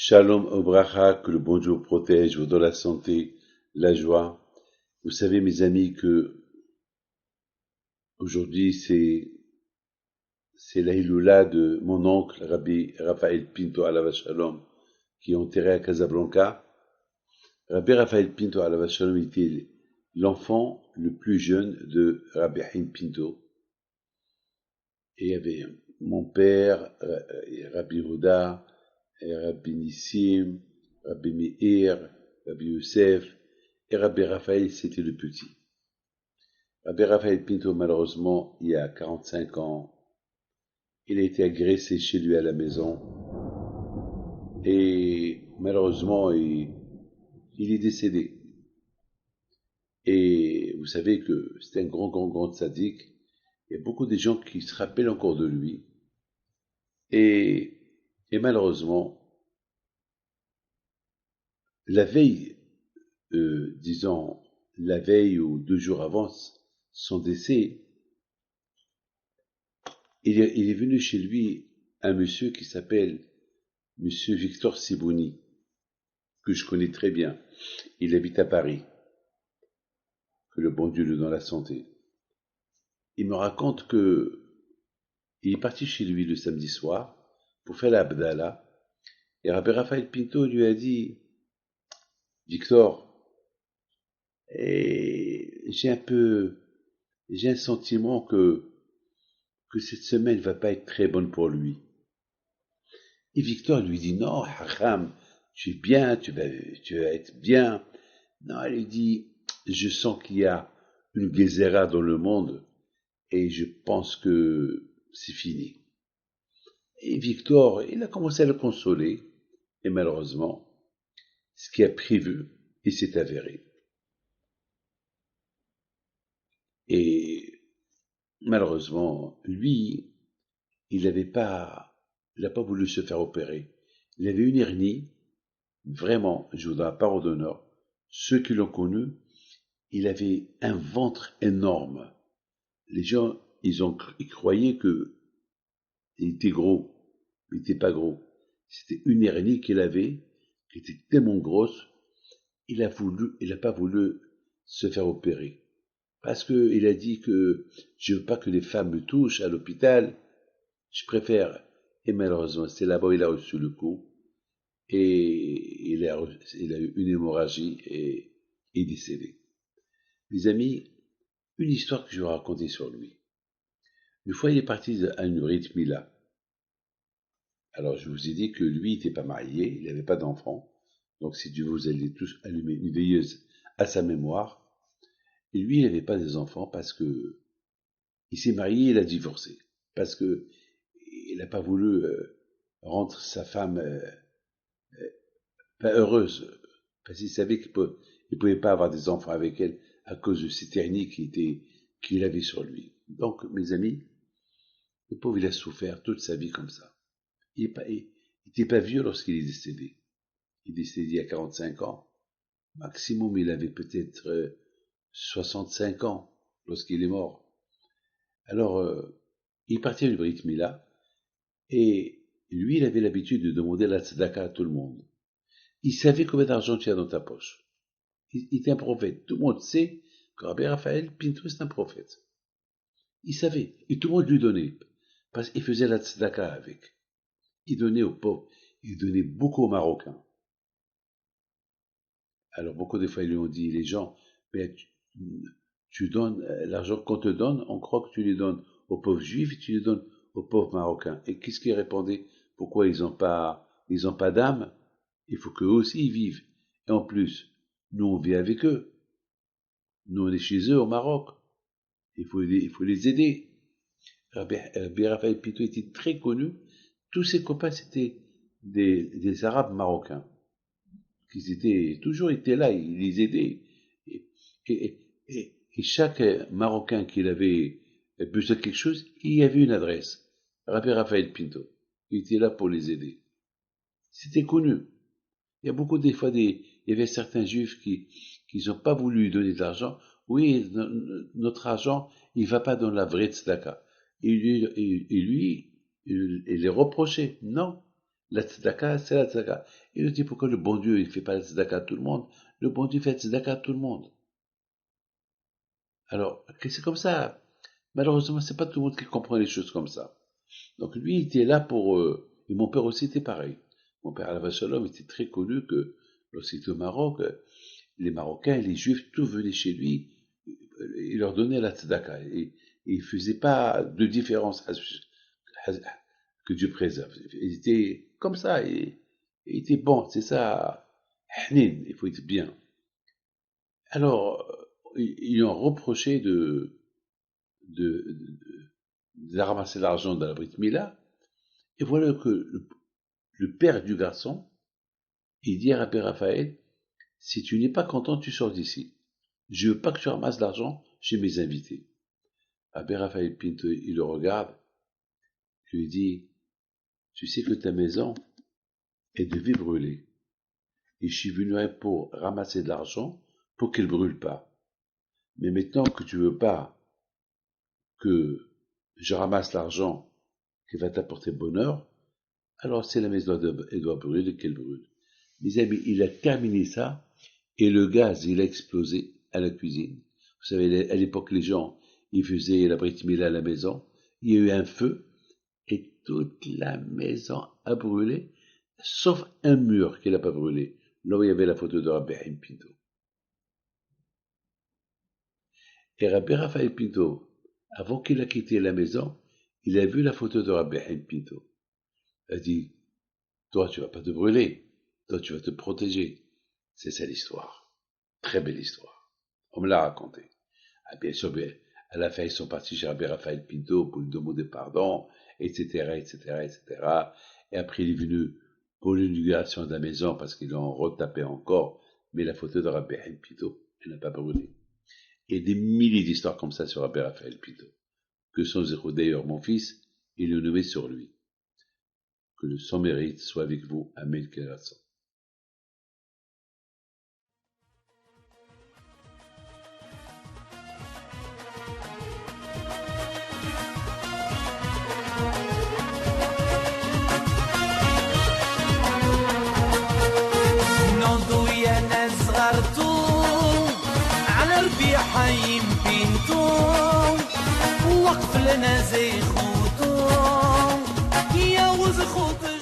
Shalom Obracha, que le bon Dieu protège, vous donne la santé, la joie. Vous savez, mes amis, que aujourd'hui c'est la Hiloula de mon oncle, Rabbi Raphaël Pinto Alav Shalom, qui est enterré à Casablanca. Rabbi Raphaël Pinto Alav Shalom était l'enfant le plus jeune de Rabbi Haïm Pinto. Et il y avait mon père, Rabbi Roda, Rabbi Nissim, Rabbi Meir, Rabbi Youssef, et Rabbi Raphaël, c'était le petit. Rabbi Raphaël Pinto, malheureusement, il y a 45 ans, il a été agressé chez lui à la maison. Et malheureusement, il est décédé. Et vous savez que c'était un grand sadique. Il y a beaucoup de gens qui se rappellent encore de lui. Et, et malheureusement, la veille, disons, la veille ou 2 jours avant son décès, il est venu chez lui un monsieur qui s'appelle Monsieur Victor Sibouni, que je connais très bien. Il habite à Paris. Que le bon Dieu lui donne la santé. Il me raconte que il est parti chez lui le samedi soir pour faire l'Abdallah. Et Rabbi Raphaël Pinto lui a dit, Victor, j'ai un sentiment que cette semaine va pas être très bonne pour lui. Et Victor lui dit, non, Haram, tu es bien, tu vas être bien. Non, elle lui dit, je sens qu'il y a une guézera dans le monde et je pense que c'est fini. Et Victor, il a commencé à le consoler et malheureusement, ce qui a prévu, il s'est avéré. Et malheureusement, lui, il n'a pas voulu se faire opérer. Il avait une hernie, vraiment, je vous donne la parole d'honneur. Ceux qui l'ont connu, il avait un ventre énorme. Les gens, ils croyaient que il était gros, mais il n'était pas gros. C'était une hernie qu'il avait, qui était tellement grosse, il n'a pas voulu se faire opérer. Parce qu'il a dit que je veux pas que les femmes me touchent à l'hôpital, je préfère. Et malheureusement, c'est là-bas il a reçu le coup, et il a eu une hémorragie et il est décédé. Mes amis, une histoire que je vais vous raconter sur lui. Une fois, il est parti à une Brit Mila. Alors, je vous ai dit que lui, il n'était pas marié, il n'avait pas d'enfant. Donc, si Dieu vous allez tous allumer une veilleuse à sa mémoire. Et lui, il n'avait pas des enfants parce que il s'est marié, il a divorcé. Parce que il n'a pas voulu rendre sa femme pas heureuse. Parce qu'il savait qu'il ne pouvait pas avoir des enfants avec elle à cause de cette hernie qu'il avait sur lui. Donc, mes amis, le pauvre, il a souffert toute sa vie comme ça. Il n'était pas vieux lorsqu'il est décédé. Il est décédé il y a 45 ans. Maximum, il avait peut-être 65 ans lorsqu'il est mort. Alors, il est parti à une Brit Mila, et lui, il avait l'habitude de demander la tzedaka à tout le monde. Il savait combien d'argent tu as dans ta poche. Il était un prophète. Tout le monde sait que Rabbi Raphaël Pinto est un prophète. Il savait, et tout le monde lui donnait, parce qu'il faisait la tzedaka avec. Il donnait aux pauvres, il donnait beaucoup aux Marocains. Alors, beaucoup de fois, ils lui ont dit, les gens, mais tu donnes l'argent qu'on te donne, on croit que tu les donnes aux pauvres juifs et tu les donnes aux pauvres marocains. Et qu'est-ce qu'ils répondaient? Pourquoi ils ont pas d'âme? Il faut qu'eux aussi ils vivent. Et en plus, nous on vit avec eux. Nous on est chez eux au Maroc. Il faut les aider. Rabbi Raphaël Pinto était très connu. Tous ses copains c'était des Arabes marocains. Qui étaient toujours étaient là, ils les aidaient. Et, et chaque Marocain qu'il avait besoin de quelque chose, il y avait une adresse. Rabbi Raphaël Pinto. Il était là pour les aider. C'était connu. Il y a beaucoup des fois il y avait certains juifs qui n'ont pas voulu lui donner de l'argent. Oui, notre argent, il va pas dans la vraie tzedaka. Et lui, il les reprochait. Non, La tzedaka, c'est la tzedaka. Il nous dit pourquoi le bon Dieu, il fait pas la tzedaka à tout le monde. Le bon Dieu fait la tzedaka à tout le monde. Alors, c'est comme ça. Malheureusement, c'est pas tout le monde qui comprend les choses comme ça. Donc lui, il était là pour... et mon père aussi était pareil. Mon père, Alain Shalom, était très connu que lorsqu'il était au Maroc, les Marocains, les Juifs, tous venaient chez lui, il leur donnait la tzedaka. Et il faisait pas de différence que Dieu préserve. Il était comme ça, et il était bon, c'est ça, hnin, il faut être bien. Alors, ils ont reproché de, de ramasser l'argent de la Brit Mila, et voilà que le père du garçon, il dit à Rabbi Raphaël, si tu n'es pas content, tu sors d'ici. Je veux pas que tu ramasses l'argent chez mes invités. Rabbi Raphaël Pinto, il le regarde, je lui dis, tu sais que ta maison, elle devait brûler. Et je suis venu pour ramasser de l'argent pour qu'elle brûle pas. Mais maintenant que tu veux pas que je ramasse l'argent qui va t'apporter bonheur, alors c'est la maison, elle doit brûler, qu'elle brûle. Mes amis, il a terminé ça, et le gaz, il a explosé à la cuisine. Vous savez, à l'époque, les gens, ils faisaient la Brit Mila à la maison. Il y a eu un feu, et toute la maison a brûlé, sauf un mur qui n'a pas brûlé, là où il y avait la photo de Rabbi Haïm Pinto. Et Rabbi Raphaël Pinto, avant qu'il a quitté la maison, il a vu la photo de Rabbi Haïm Pinto. Il a dit, toi, tu vas pas te brûler, toi, tu vas te protéger. C'est ça l'histoire. Très belle histoire. On me l'a raconté. Ah, bien sûr, à la fin, ils sont partis chez Rabbi Raphaël Pinto pour lui demander pardon, etc., etc., etc. Et après, il est venu pour l'inauguration de la maison parce qu'ils l'ont retapé encore. Mais la photo de Rabbi Haïm Pinto, elle n'a pas brûlé. Et des milliers d'histoires comme ça sur Rabbi Raphaël Pinto. Que son zéro d'ailleurs, mon fils, il le nommait sur lui. Que le son mérite soit avec vous. Amen. حي بنتو وقف لنا زي خوتو يا وز خوتو